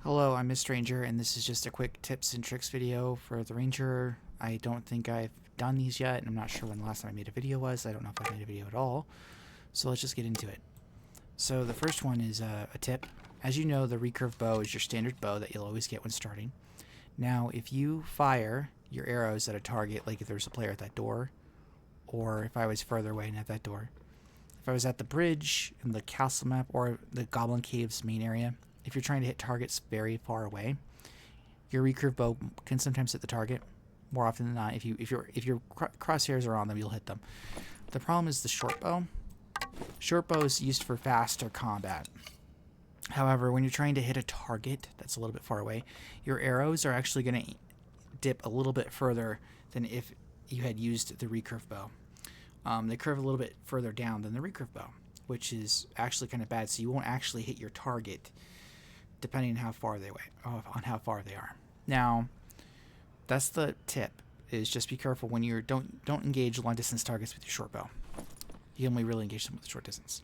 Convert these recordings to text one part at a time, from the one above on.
Hello, I'm Miss Ranger, and this is just a quick tips and tricks video for the Ranger. I don't think I've done these yet, and I'm not sure when the last time I made a video was. I don't know if I made a video at all. So let's just get into it. So the first one is a tip. As you know, the recurve bow is your standard bow that you'll always get when starting. Now, if you fire your arrows at a target, like if there's a player at that door, or if I was further away and at that door, if I was at the bridge in the castle map or the Goblin Caves main area, if you're trying to hit targets very far away, your recurve bow can sometimes hit the target. More often than not, if your crosshairs are on them, you'll hit them. The problem is the short bow. Short bow is used for faster combat. However, when you're trying to hit a target that's a little bit far away, your arrows are actually going to dip a little bit further than if you had used the recurve bow. They curve a little bit further down than the recurve bow, which is actually kind of bad. So you won't actually hit your target, depending on how far they are. Now, that's the tip: is just be careful when you're don't engage long distance targets with your short bow. You only really engage them with the short distance.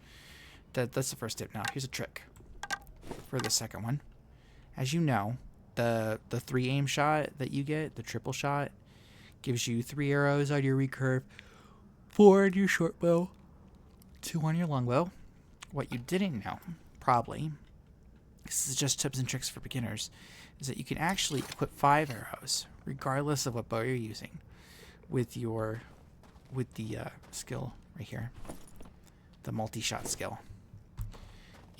That's the first tip. Now, here's a trick for the second one. As you know, the 3 aim shot that you get, the triple shot, gives you 3 arrows on your recurve, 4 on your short bow, 2 on your longbow. What you didn't know, probably, this is just tips and tricks for beginners, is that you can actually equip 5 arrows, regardless of what bow you're using, with the skill right here, the multi-shot skill.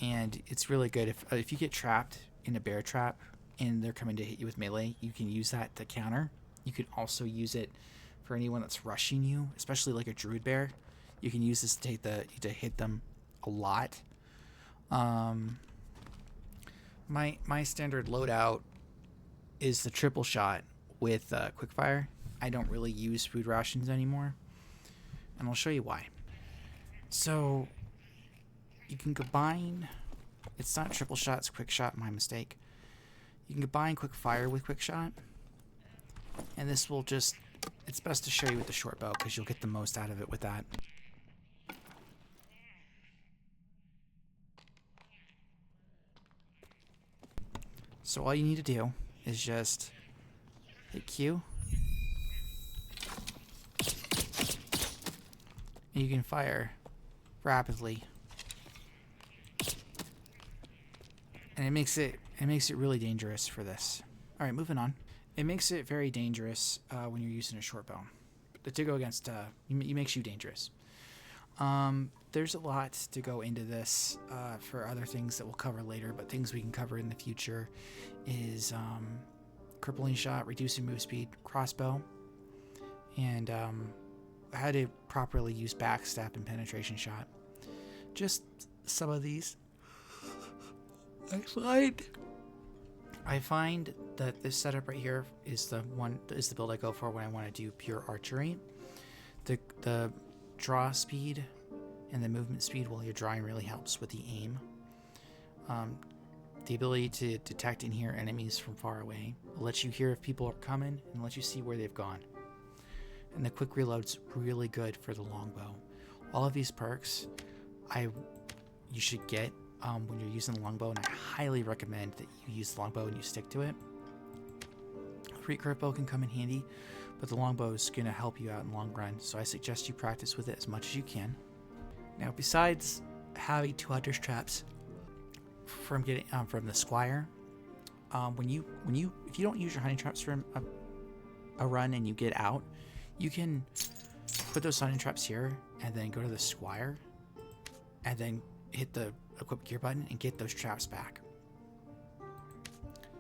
And it's really good if you get trapped in a bear trap and they're coming to hit you with melee, you can use that to counter. You can also use it for anyone that's rushing you, especially like a druid bear. You can use this to hit them a lot. My standard loadout is the triple shot with quickfire. I don't really use food rations anymore, and I'll show you why. So you can combine, it's not triple shot, it's quick shot, my mistake. You can combine quick fire with quick shot, and this will just, it's best to show you with the short bow because you'll get the most out of it with that. So all you need to do is just hit Q, and you can fire rapidly. And it makes it really dangerous for this. All right, moving on. It makes it very dangerous when you're using a short bow. To go against, it makes you dangerous. There's a lot to go into this for other things that we'll cover later, but things we can cover in the future is crippling shot, reducing move speed, crossbow, and how to properly use backstab and penetration shot. Just some of these. I find that this setup right here is the build I go for when I want to do pure archery. The draw speed and the movement speed while you're drawing really helps with the aim. The ability to detect and hear enemies from far away will let you hear if people are coming and let you see where they've gone. And the quick reload's really good for the longbow. All of these perks you should get when you're using the longbow, and I highly recommend that you use the longbow and you stick to it. Recurve bow can come in handy, but the longbow is going to help you out in the long run, so I suggest you practice with it as much as you can. Now, besides having 2 hunter's traps from the squire, if you don't use your hunting traps from a run and you get out, you can put those hunting traps here and then go to the squire and then hit the equip gear button and get those traps back.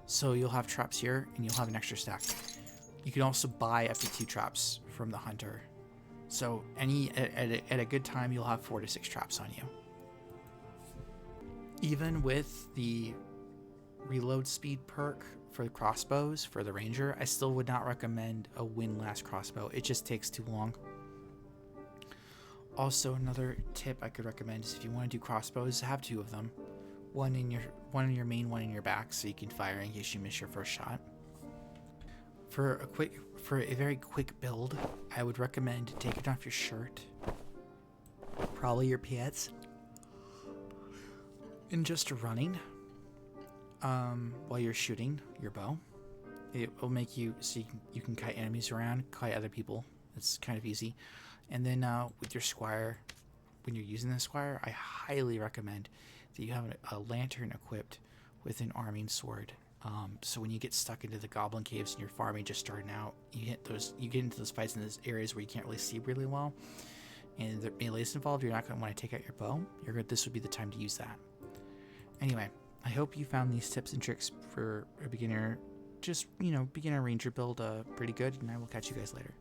So you'll have traps here and you'll have an extra stack. You can also buy up to 2 traps from the hunter. So at a good time, you'll have 4 to 6 traps on you. Even with the reload speed perk for the crossbows for the ranger, I still would not recommend a windlass crossbow. It just takes too long. Also, another tip I could recommend is if you want to do crossbows, have 2 of them. One in your main, one in your back, so you can fire in case you miss your first shot. For a very quick build, I would recommend taking off your shirt, probably your pants, and just running. while you're shooting your bow. It will make you so you can kite enemies around, kite other people. It's kind of easy. And then with your squire, when you're using the squire, I highly recommend that you have a lantern equipped with an arming sword. So when you get stuck into the goblin caves and you're farming, just starting out, you get into those fights in those areas where you can't really see really well, and the melee's involved. You're not going to want to take out your bow. This would be the time to use that. Anyway, I hope you found these tips and tricks for a beginner, beginner ranger build pretty good, and I will catch you guys later.